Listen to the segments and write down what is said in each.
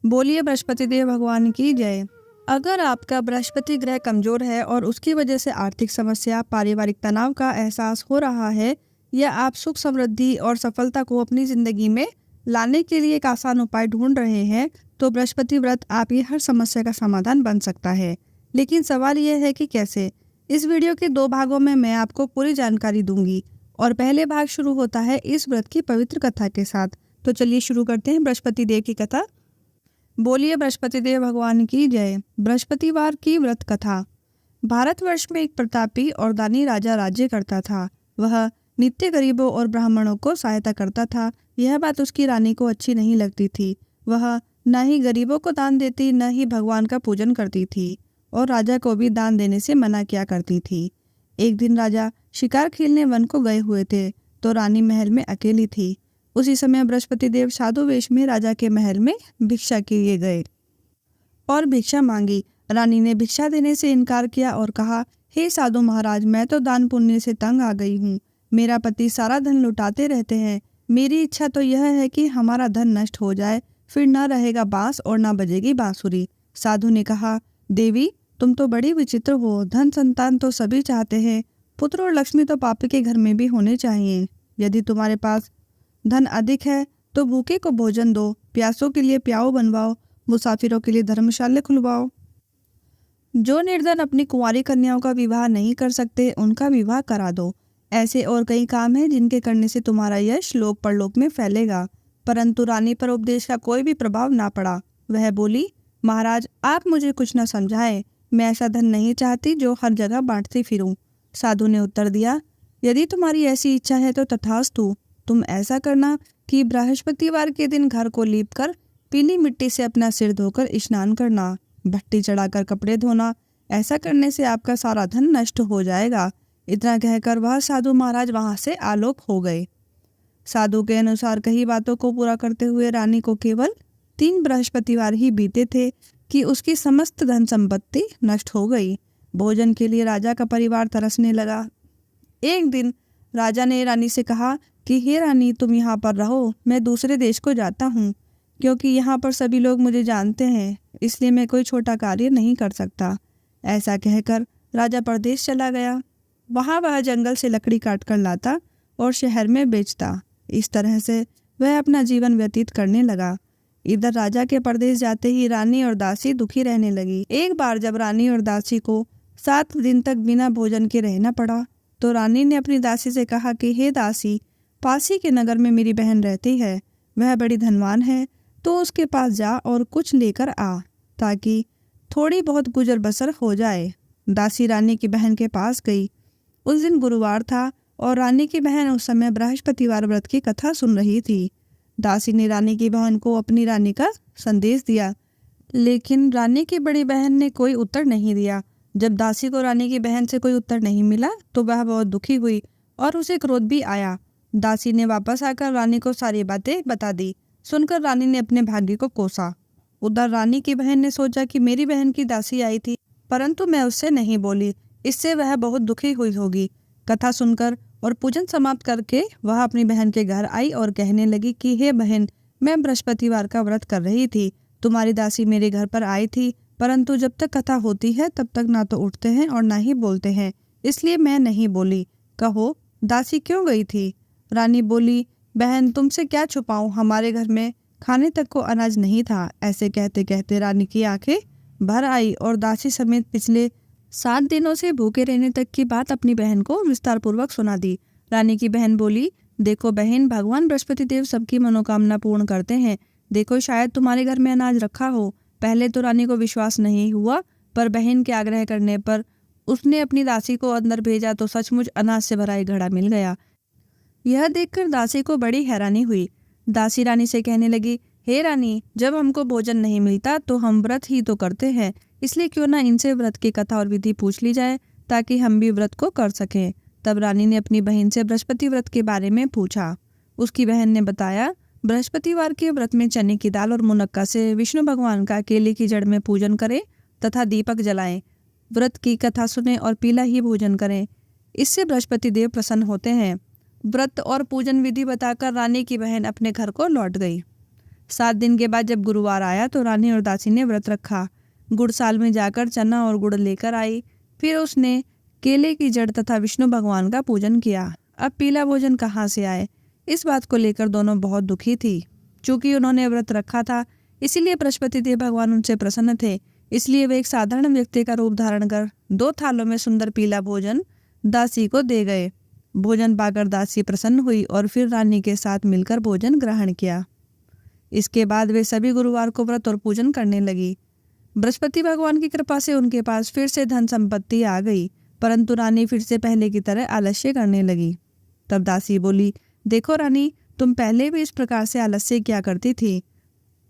बोलिए बृहस्पति देव भगवान की जय। अगर आपका बृहस्पति ग्रह कमजोर है और उसकी वजह से आर्थिक समस्या, पारिवारिक तनाव का एहसास हो रहा है, या आप सुख समृद्धि और सफलता को अपनी जिंदगी में लाने के लिए एक आसान उपाय ढूंढ रहे हैं, तो बृहस्पति व्रत आपकी हर समस्या का समाधान बन सकता है। लेकिन सवाल यह है कि कैसे। इस वीडियो के 2 भागों में मैं आपको पूरी जानकारी दूंगी और पहले भाग शुरू होता है इस व्रत की पवित्र कथा के साथ। तो चलिए शुरू करते हैं बृहस्पति देव की कथा। बोलिए बृहस्पति देव भगवान की जय। बृहस्पतिवार की व्रत कथा। भारतवर्ष में एक प्रतापी और दानी राजा राज्य करता था। वह नित्य गरीबों और ब्राह्मणों को सहायता करता था। यह बात उसकी रानी को अच्छी नहीं लगती थी। वह न ही गरीबों को दान देती, न ही भगवान का पूजन करती थी और राजा को भी दान देने से मना किया करती थी। एक दिन राजा शिकार खेलने वन को गए हुए थे तो रानी महल में अकेली थी। उसी समय बृहस्पति देव साधु वेश में राजा के महल में भिक्षा के लिए गए और भिक्षा मांगी। रानी ने भिक्षा देने से इनकार किया और कहा, हे साधु महाराज, मैं तो दान पुण्य से तंग आ गई हूँ। मेरा पति सारा धन लुटाते रहते हैं। मेरी इच्छा तो यह है कि हमारा धन नष्ट हो जाए, फिर न रहेगा बांस और न बजेगी बांसुरी। साधु ने कहा, देवी, तुम तो बड़ी विचित्र हो। धन संतान तो सभी चाहते हैं, पुत्र और लक्ष्मी तो पापी के घर में भी होने चाहिए। यदि तुम्हारे पास धन अधिक है तो भूखे को भोजन दो, प्यासों के लिए प्याऊ बनवाओ, मुसाफिरों के लिए धर्मशाला खुलवाओ। जो निर्धन अपनी कुंवारी कन्याओं का विवाह नहीं कर सकते, उनका विवाह करा दो। ऐसे और कई काम हैं जिनके करने से तुम्हारा यश लोक परलोक में फैलेगा। परंतु रानी पर उपदेश का कोई भी प्रभाव ना पड़ा। वह बोली, महाराज, आप मुझे कुछ न समझाएं। मैं ऐसा धन नहीं चाहती जो हर जगह बांटती फिरूं। साधु ने उत्तर दिया, यदि तुम्हारी ऐसी इच्छा है तो तथास्तु। तुम ऐसा करना कि बृहस्पतिवार के दिन घर को लीपकर पीली मिट्टी से अपना सिर धोकर स्नान करना, भट्टी चढ़ाकर कपड़े धोना। ऐसा करने से आपका सारा धन नष्ट हो जाएगा। इतना कहकर वह साधु महाराज वहां से आलोक हो गए। साधु के अनुसार कई बातों को पूरा करते हुए रानी को केवल 3 बृहस्पतिवार ही बीते थे कि उसकी समस्त धन संपत्ति नष्ट हो गई। भोजन के लिए राजा का परिवार तरसने लगा। एक दिन राजा ने रानी से कहा कि हे रानी, तुम यहाँ पर रहो, मैं दूसरे देश को जाता हूँ। क्योंकि यहाँ पर सभी लोग मुझे जानते हैं, इसलिए मैं कोई छोटा कार्य नहीं कर सकता। ऐसा कहकर राजा परदेश चला गया। वहाँ वह जंगल से लकड़ी काट कर लाता और शहर में बेचता। इस तरह से वह अपना जीवन व्यतीत करने लगा। इधर राजा के परदेश जाते ही रानी और दासी दुखी रहने लगी। एक बार जब रानी और दासी को 7 दिन तक बिना भोजन के रहना पड़ा तो रानी ने अपनी दासी से कहा कि हे दासी, पास ही के नगर में मेरी बहन रहती है। वह बड़ी धनवान है, तो उसके पास जा और कुछ लेकर आ, ताकि थोड़ी बहुत गुजर बसर हो जाए। दासी रानी की बहन के पास गई। उस दिन गुरुवार था और रानी की बहन उस समय बृहस्पतिवार व्रत की कथा सुन रही थी। दासी ने रानी की बहन को अपनी रानी का संदेश दिया, लेकिन रानी की बड़ी बहन ने कोई उत्तर नहीं दिया। जब दासी को रानी की बहन से कोई उत्तर नहीं मिला तो वह बहुत दुखी हुई और उसे क्रोध भी आया। दासी ने वापस आकर रानी को सारी बातें बता दी। सुनकर रानी ने अपने भाग्य को कोसा। उधर रानी की बहन ने सोचा कि मेरी बहन की दासी आई थी, परंतु मैं उससे नहीं बोली, इससे वह बहुत दुखी हुई होगी। कथा सुनकर और पूजन समाप्त करके वह अपनी बहन के घर आई और कहने लगी कि हे बहन, मैं बृहस्पतिवार का व्रत कर रही थी। तुम्हारी दासी मेरे घर पर आई थी, परंतु जब तक कथा होती है तब तक ना तो उठते हैं और ना ही बोलते हैं, इसलिए मैं नहीं बोली। कहो, दासी क्यों गई थी? रानी बोली, बहन, तुमसे क्या छुपाऊं, हमारे घर में खाने तक को अनाज नहीं था। ऐसे कहते कहते रानी की आंखें भर आई और दासी समेत पिछले 7 दिनों से भूखे रहने तक की बात अपनी बहन को विस्तार पूर्वक सुना दी। रानी की बहन बोली, देखो बहन, भगवान बृहस्पति देव सबकी मनोकामना पूर्ण करते हैं। देखो, शायद तुम्हारे घर में अनाज रखा हो। पहले तो रानी को विश्वास नहीं हुआ, पर बहन के आग्रह करने पर उसने अपनी दासी को अंदर भेजा तो सचमुच अनाज से भरा एक घड़ा मिल गया। यह देखकर दासी को बड़ी हैरानी हुई। दासी रानी से कहने लगी, हे रानी, जब हमको भोजन नहीं मिलता तो हम व्रत ही तो करते हैं, इसलिए क्यों ना इनसे व्रत की कथा और विधि पूछ ली जाए ताकि हम भी व्रत को कर सकें। तब रानी ने अपनी बहन से बृहस्पति व्रत के बारे में पूछा। उसकी बहन ने बताया, बृहस्पतिवार के व्रत में चने की दाल और मुनक्का से विष्णु भगवान का केले की जड़ में पूजन करें तथा दीपक जलाएं। व्रत की कथा सुने और पीला ही भोजन करें, इससे बृहस्पति देव प्रसन्न होते हैं। व्रत और पूजन विधि बताकर रानी की बहन अपने घर को लौट गई। 7 दिन के बाद जब गुरुवार आया तो रानी और दासी ने व्रत रखा। गुड़साल में जाकर चना और गुड़ लेकर आई। फिर उसने केले की जड़ तथा विष्णु भगवान का पूजन किया। अब पीला भोजन कहाँ से आए, इस बात को लेकर दोनों बहुत दुखी थी। चूंकि उन्होंने व्रत रखा था, इसीलिए बृहस्पति देव भगवान उनसे प्रसन्न थे। इसलिए वे एक साधारण व्यक्ति का रूप धारण कर 2 थालों में सुंदर पीला भोजन दासी को दे गए। भोजन पाकर दासी प्रसन्न हुई और फिर रानी के साथ मिलकर भोजन ग्रहण किया। इसके बाद वे सभी गुरुवार को व्रत और पूजन करने लगी। बृहस्पति भगवान की कृपा से उनके पास फिर से धन संपत्ति आ गई, परंतु रानी फिर से पहले की तरह आलस्य करने लगी। तब दासी बोली, देखो रानी, तुम पहले भी इस प्रकार से आलस्य किया करती थी।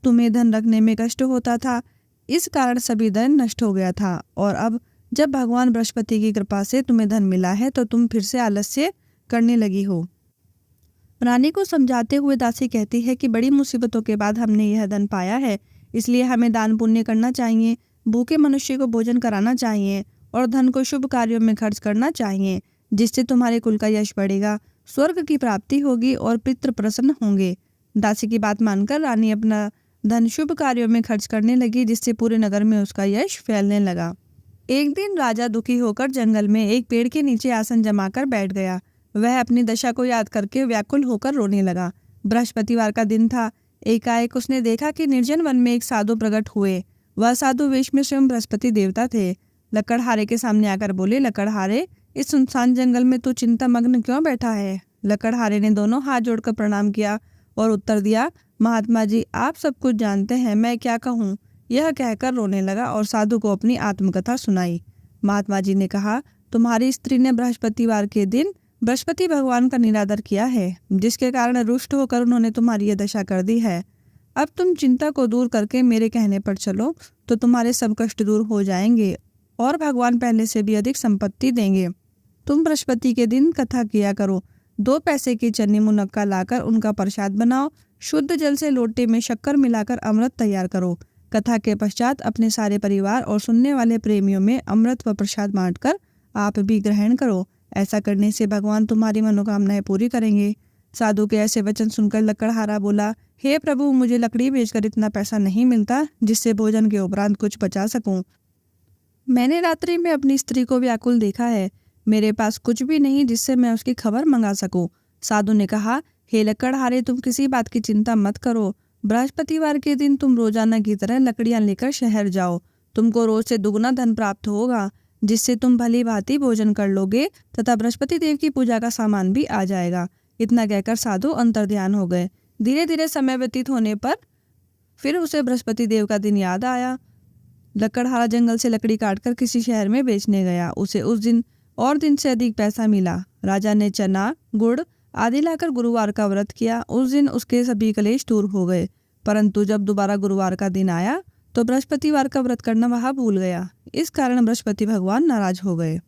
तुम्हें धन रखने में कष्ट होता था, इस कारण सभी धन नष्ट हो गया था, और अब जब भगवान बृहस्पति की कृपा से तुम्हें धन मिला है तो तुम फिर से आलस्य करने लगी हो। रानी को समझाते हुए दासी कहती है कि बड़ी मुसीबतों के बाद हमने यह धन पाया है, इसलिए हमें दान पुण्य करना चाहिए, भूखे मनुष्य को भोजन कराना चाहिए और धन को शुभ कार्यों में खर्च करना चाहिए, जिससे तुम्हारे कुल का यश बढ़ेगा, स्वर्ग की प्राप्ति होगी और पितृ प्रसन्न होंगे। दासी की बात मानकर रानी अपना धन शुभ कार्यों में खर्च करने लगी, जिससे पूरे नगर में उसका यश फैलने लगा। एक दिन राजा दुखी होकर जंगल में एक पेड़ के नीचे आसन जमाकर बैठ गया। वह अपनी दशा को याद करके व्याकुल होकर रोने लगा। बृहस्पतिवार का दिन था। एकाएक उसने देखा कि निर्जन वन में एक साधु प्रकट हुए। वह साधु वेश में स्वयं बृहस्पति देवता थे। लकड़हारे के सामने आकर बोले, लकड़हारे, इस सुनसान जंगल में तू चिंता मग्न क्यों बैठा है? लकड़हारे ने दोनों हाथ जोड़कर प्रणाम किया और उत्तर दिया, महात्मा जी, आप सब कुछ जानते हैं, मैं क्या कहूँ? यह कहकर रोने लगा और साधु को अपनी आत्मकथा सुनाई। महात्मा जी ने कहा, तुम्हारी स्त्री ने बृहस्पतिवार के दिन बृहस्पति भगवान का निरादर किया है, जिसके कारण रुष्ट होकर उन्होंने तुम्हारी यह दशा कर दी है। अब तुम चिंता को दूर करके मेरे कहने पर चलो तो तुम्हारे सब कष्ट दूर हो जाएंगे और भगवान पहले से भी अधिक संपत्ति देंगे। तुम बृहस्पति के दिन कथा किया करो। 2 पैसे की चन्नी मुनक्का लाकर उनका प्रसाद बनाओ। शुद्ध जल से लोटे में शक्कर मिलाकर अमृत तैयार करो। कथा के पश्चात अपने सारे परिवार और सुनने वाले प्रेमियों में अमृत व प्रसाद बांटकर आप भी ग्रहण करो। ऐसा करने से भगवान तुम्हारी मनोकामनाएं पूरी करेंगे। साधु के ऐसे वचन सुनकर लकड़हारा बोला, हे प्रभु, मुझे लकड़ी बेचकर इतना पैसा नहीं मिलता जिससे भोजन के उपरांत कुछ बचा सकूं। मैंने रात्रि में अपनी स्त्री को व्याकुल देखा है। मेरे पास कुछ भी नहीं जिससे मैं उसकी खबर मंगा सकूं। साधु ने कहा, हे लकड़हारे, तुम किसी बात की चिंता मत करो। बृहस्पतिवार के दिन तुम रोजाना की तरह लकड़ियां लेकर शहर जाओ। तुमको रोज से दुगुना धन प्राप्त होगा, जिससे तुम भली भांति भोजन कर लोगे तथा बृहस्पति देव की पूजा का सामान भी आ जाएगा। इतना कहकर साधु अंतर्ध्यान हो गए। धीरे धीरे समय व्यतीत होने पर फिर उसे बृहस्पति देव का दिन याद आया। लकड़हारा जंगल से लकड़ी काटकर किसी शहर में बेचने गया। उसे उस दिन और दिन से अधिक पैसा मिला। राजा ने चना, गुड़ आदि लाकर गुरुवार का व्रत किया। उस दिन उसके सभी कलेश दूर हो गए, परंतु जब दोबारा गुरुवार का दिन आया तो बृहस्पतिवार का व्रत करना वह भूल गया। इस कारण बृहस्पति भगवान नाराज हो गए।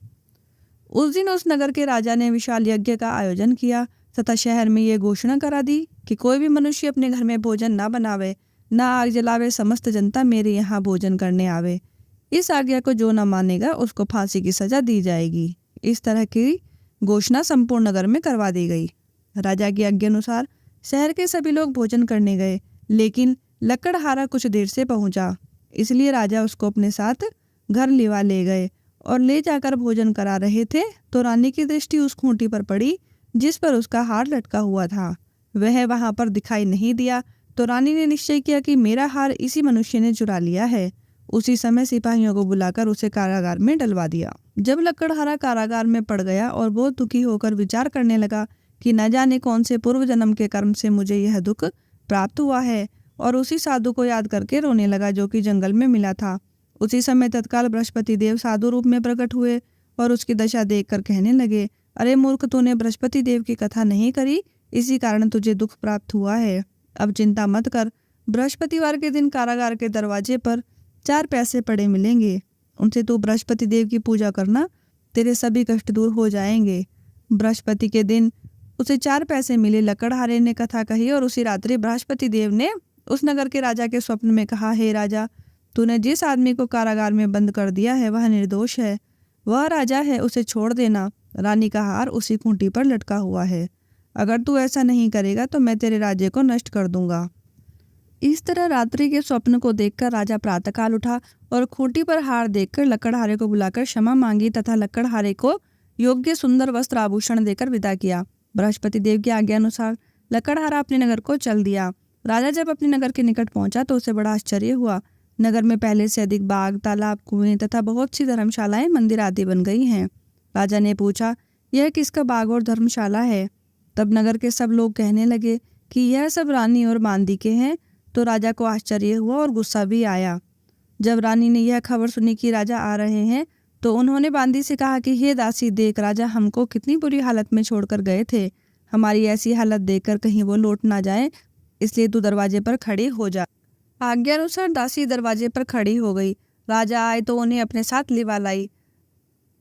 उस दिन उस नगर के राजा ने विशाल यज्ञ का आयोजन किया तथा शहर में ये घोषणा करा दी कि कोई भी मनुष्य अपने घर में भोजन न बनावे, न आग जलावे, समस्त जनता मेरे यहाँ भोजन करने आवे। इस आज्ञा को जो न मानेगा उसको फांसी की सजा दी जाएगी। इस तरह की घोषणा संपूर्ण नगर में करवा दी गई। राजा की आज्ञा अनुसार शहर के सभी लोग भोजन करने गए, लेकिन लकड़हारा कुछ देर से पहुंचा। इसलिए राजा उसको अपने साथ घर लिवा ले गए और ले जाकर भोजन करा रहे थे तो रानी की दृष्टि उस खूंटी पर पड़ी जिस पर उसका हार लटका हुआ था। वह वहां पर दिखाई नहीं दिया तो रानी ने निश्चय किया कि मेरा हार इसी मनुष्य ने चुरा लिया है। उसी समय सिपाहियों को बुलाकर उसे कारागार में डलवा दिया। जब लकड़हारा कारागार में पड़ गया और बहुत दुखी होकर विचार करने लगा कि न जाने कौन से पूर्व जन्म के कर्म से मुझे यह दुख प्राप्त हुआ है, और उसी साधु को याद करके रोने लगा जो कि जंगल में मिला था। उसी समय तत्काल बृहस्पति देव साधु रूप में प्रकट हुए और उसकी दशा देखकर कहने लगे, अरे मूर्ख, तूने बृहस्पति देव की कथा नहीं करी, इसी कारण तुझे दुख प्राप्त हुआ है। अब चिंता मत कर, बृहस्पतिवार के दिन कारागार के दरवाजे पर 4 पैसे पड़े मिलेंगे। उनसे तू बृहस्पति देव की पूजा करना, तेरे सभी कष्ट दूर हो जाएंगे। बृहस्पति के दिन उसे 4 पैसे मिले। लकड़हारे ने कथा कही और उसी रात्रि बृहस्पति देव ने उस नगर के राजा के स्वप्न में कहा, हे राजा, तूने जिस आदमी को कारागार में बंद कर दिया है वह निर्दोष है, वह राजा है, उसे छोड़ देना। रानी का हार उसी खूंटी पर लटका हुआ है। अगर तू ऐसा नहीं करेगा तो मैं तेरे राज्य को नष्ट कर दूंगा। इस तरह रात्रि के स्वप्न को देखकर राजा प्रातःकाल उठा और खूंटी पर हार देखकर लकड़हारे को बुलाकर क्षमा मांगी तथा लकड़हारे को योग्य सुंदर वस्त्र आभूषण देकर विदा किया। बृहस्पति देव की आज्ञा अनुसार लकड़हारा अपने नगर को चल दिया। राजा जब अपने नगर के निकट पहुंचा तो उसे बड़ा आश्चर्य हुआ। नगर में पहले से अधिक बाग, तालाब, कुएं तथा बहुत सी धर्मशालाएं, मंदिर आदि बन गई हैं। राजा ने पूछा, यह किसका बाग और धर्मशाला है? तब नगर के सब लोग कहने लगे कि यह सब रानी और मांदी के हैं। तो राजा को आश्चर्य हुआ और गुस्सा भी आया। जब रानी ने यह खबर सुनी कि राजा आ रहे हैं तो उन्होंने बांदी से कहा कि हे दासी, देख राजा हमको कितनी बुरी हालत में छोड़कर गए थे। हमारी ऐसी हालत देखकर कहीं वो लौट ना जाए, इसलिए तू दरवाजे पर खड़ी हो जा। आज्ञा अनुसार दासी दरवाजे पर खड़ी हो गई। राजा आए तो उन्हें अपने साथ लिवा लाई।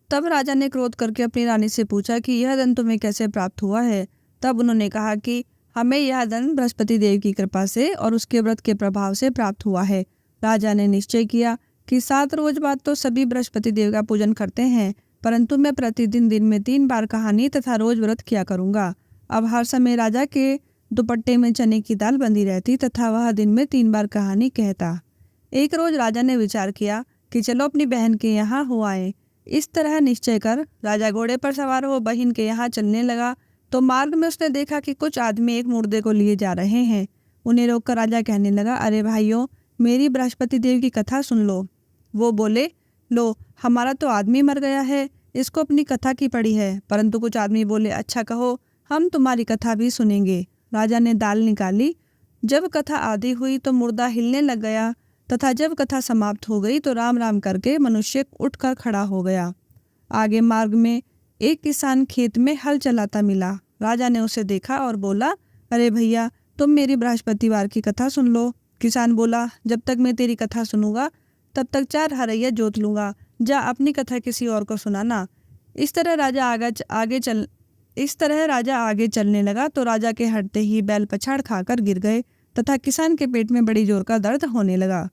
तब राजा ने क्रोध करके अपनी रानी से पूछा कि यह धन तुम्हें कैसे प्राप्त हुआ है? तब उन्होंने कहा कि हमें यह धन बृहस्पति देव की कृपा से और उसके व्रत के प्रभाव से प्राप्त हुआ है। राजा ने निश्चय किया कि 7 रोज बाद तो सभी बृहस्पति देव का पूजन करते हैं, परंतु मैं प्रतिदिन दिन में 3 बार कहानी तथा रोज व्रत किया करूंगा। अब हर समय राजा के दुपट्टे में चने की दाल बंधी रहती तथा वह दिन में 3 बार कहानी कहता। एक रोज राजा ने विचार किया कि चलो अपनी बहन के यहाँ हो आए। इस तरह निश्चय कर राजा घोड़े पर सवार हो बहन के यहाँ चलने लगा तो मार्ग में उसने देखा कि कुछ आदमी एक मुर्दे को लिए जा रहे हैं। उन्हें रोककर राजा कहने लगा, अरे भाइयों, मेरी बृहस्पति देव की कथा सुन लो। वो बोले, लो हमारा तो आदमी मर गया है, इसको अपनी कथा की पड़ी है। परंतु कुछ आदमी बोले, अच्छा कहो, हम तुम्हारी कथा भी सुनेंगे। राजा ने दाल निकाली। जब कथा आधी हुई तो मुर्दा हिलने लग गया तथा जब कथा समाप्त हो गई तो राम राम करके मनुष्य उठकर खड़ा हो गया। आगे मार्ग में एक किसान खेत में हल चलाता मिला। राजा ने उसे देखा और बोला, अरे भैया, तुम मेरी बृहस्पतिवार की कथा सुन लो। किसान बोला, जब तक मैं तेरी कथा सुनूंगा तब तक 4 हरैया जोत लूंगा। जा अपनी कथा किसी और को सुनाना। इस तरह राजा आगे चलने लगा तो राजा के हटते ही बैल पछाड़ खाकर गिर गए तथा किसान के पेट में बड़ी जोर का दर्द होने लगा।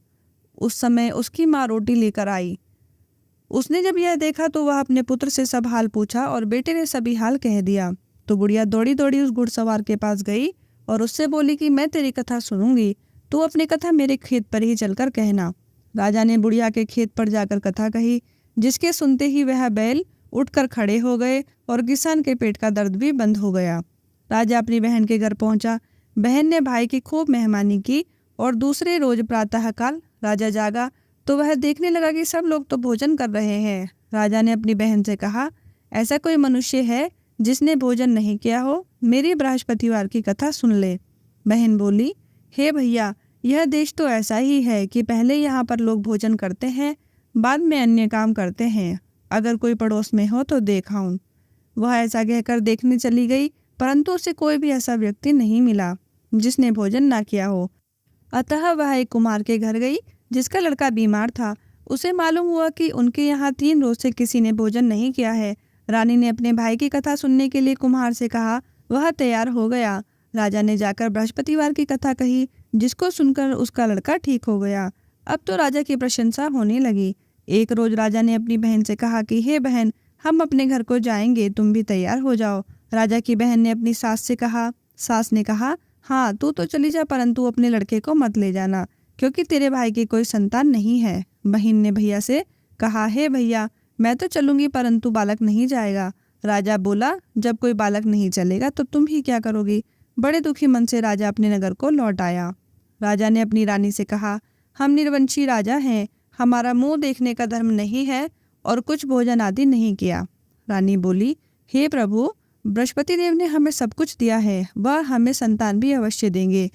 उस समय उसकी माँ रोटी लेकर आई। उसने जब यह देखा तो वह अपने पुत्र से सब हाल पूछा और बेटे ने सभी हाल कह दिया। तो बुढ़िया दौड़ी दौड़ी उस घुड़सवार के पास गई और उससे बोली कि मैं तेरी कथा सुनूंगी, तू अपनी कथा मेरे खेत पर ही चलकर कहना। राजा ने बुढ़िया के खेत पर जाकर कथा कही, जिसके सुनते ही वह बैल उठकर खड़े हो गए और किसान के पेट का दर्द भी बंद हो गया। राजा अपनी बहन के घर पहुंचा। बहन ने भाई की खूब मेहमानी की और दूसरे रोज प्रातःकाल राजा जागा तो वह देखने लगा कि सब लोग तो भोजन कर रहे हैं। राजा ने अपनी बहन से कहा, ऐसा कोई मनुष्य है जिसने भोजन नहीं किया हो? मेरी बृहस्पतिवार की कथा सुन ले। बहन बोली, हे भैया, यह देश तो ऐसा ही है कि पहले यहाँ पर लोग भोजन करते हैं, बाद में अन्य काम करते हैं। अगर कोई पड़ोस में हो तो देखाऊं। वह ऐसा कहकर देखने चली गई, परंतु उसे कोई भी ऐसा व्यक्ति नहीं मिला जिसने भोजन ना किया हो। अतः वह एक कुम्हार के घर गई जिसका लड़का बीमार था। उसे मालूम हुआ कि उनके यहाँ 3 रोज से किसी ने भोजन नहीं किया है। रानी ने अपने भाई की कथा सुनने के लिए कुम्हार से कहा। वह तैयार हो गया। राजा ने जाकर बृहस्पतिवार की कथा कही, जिसको सुनकर उसका लड़का ठीक हो गया। अब तो राजा की प्रशंसा होने लगी। एक रोज राजा ने अपनी बहन से कहा कि हे बहन, हम अपने घर को जाएंगे, तुम भी तैयार हो जाओ। राजा की बहन ने अपनी सास से कहा। सास ने कहा, हाँ तू तो चली जा, परंतु अपने लड़के को मत ले जाना, क्योंकि तेरे भाई की कोई संतान नहीं है। बहन ने भैया से कहा, हे भैया, मैं तो चलूंगी परंतु बालक नहीं जाएगा। राजा बोला, जब कोई बालक नहीं चलेगा तो तुम ही क्या करोगी? बड़े दुखी मन से राजा अपने नगर को लौट आया। राजा ने अपनी रानी से कहा, हम निर्वंशी राजा हैं, हमारा मुंह देखने का धर्म नहीं है और कुछ भोजन आदि नहीं किया। रानी बोली, हे प्रभु, बृहस्पति देव ने हमें सब कुछ दिया है, वह हमें संतान भी अवश्य देंगे।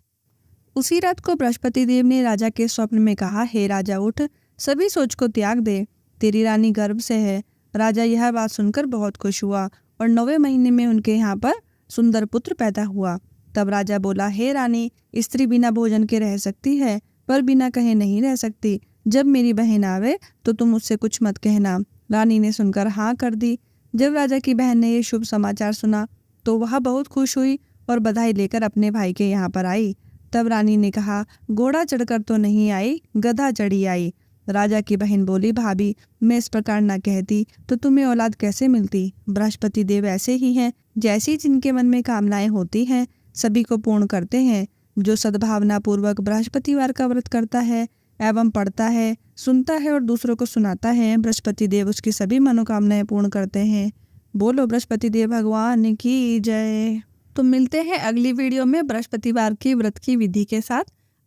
उसी रात को बृहस्पति देव ने राजा के स्वप्न में कहा, हे राजा, उठ, सभी सोच को त्याग दे, तेरी रानी गर्भ से है। राजा यह बात सुनकर बहुत खुश हुआ और 9वें महीने में उनके यहाँ पर सुंदर पुत्र पैदा हुआ। तब राजा बोला, हे रानी, स्त्री बिना भोजन के रह सकती है पर बिना कहे नहीं रह सकती। जब मेरी बहन आवे तो तुम उससे कुछ मत कहना। रानी ने सुनकर हाँ कर दी। जब राजा की बहन ने ये शुभ समाचार सुना तो वह बहुत खुश हुई और बधाई लेकर अपने भाई के यहाँ पर आई। तब रानी ने कहा, घोड़ा चढ़कर तो नहीं आई, गधा चढ़ी आई। राजा की बहन बोली, भाभी, मैं इस प्रकार ना कहती तो तुम्हें औलाद कैसे मिलती? बृहस्पति देव ऐसे ही हैं, जैसी जिनके मन में कामनाएं होती हैं सभी को पूर्ण करते हैं। जो सद्भावना पूर्वक बृहस्पतिवार का व्रत करता है एवं पढ़ता है, सुनता है और दूसरों को सुनाता है, बृहस्पति देव उसकी सभी मनोकामनाएं पूर्ण करते हैं। बोलो बृहस्पति देव भगवान की जय। तो मिलते हैं अगली वीडियो में बृहस्पतिवार की व्रत की विधि के साथ।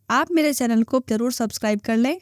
आप मेरे चैनल को जरूर सब्सक्राइब कर लें।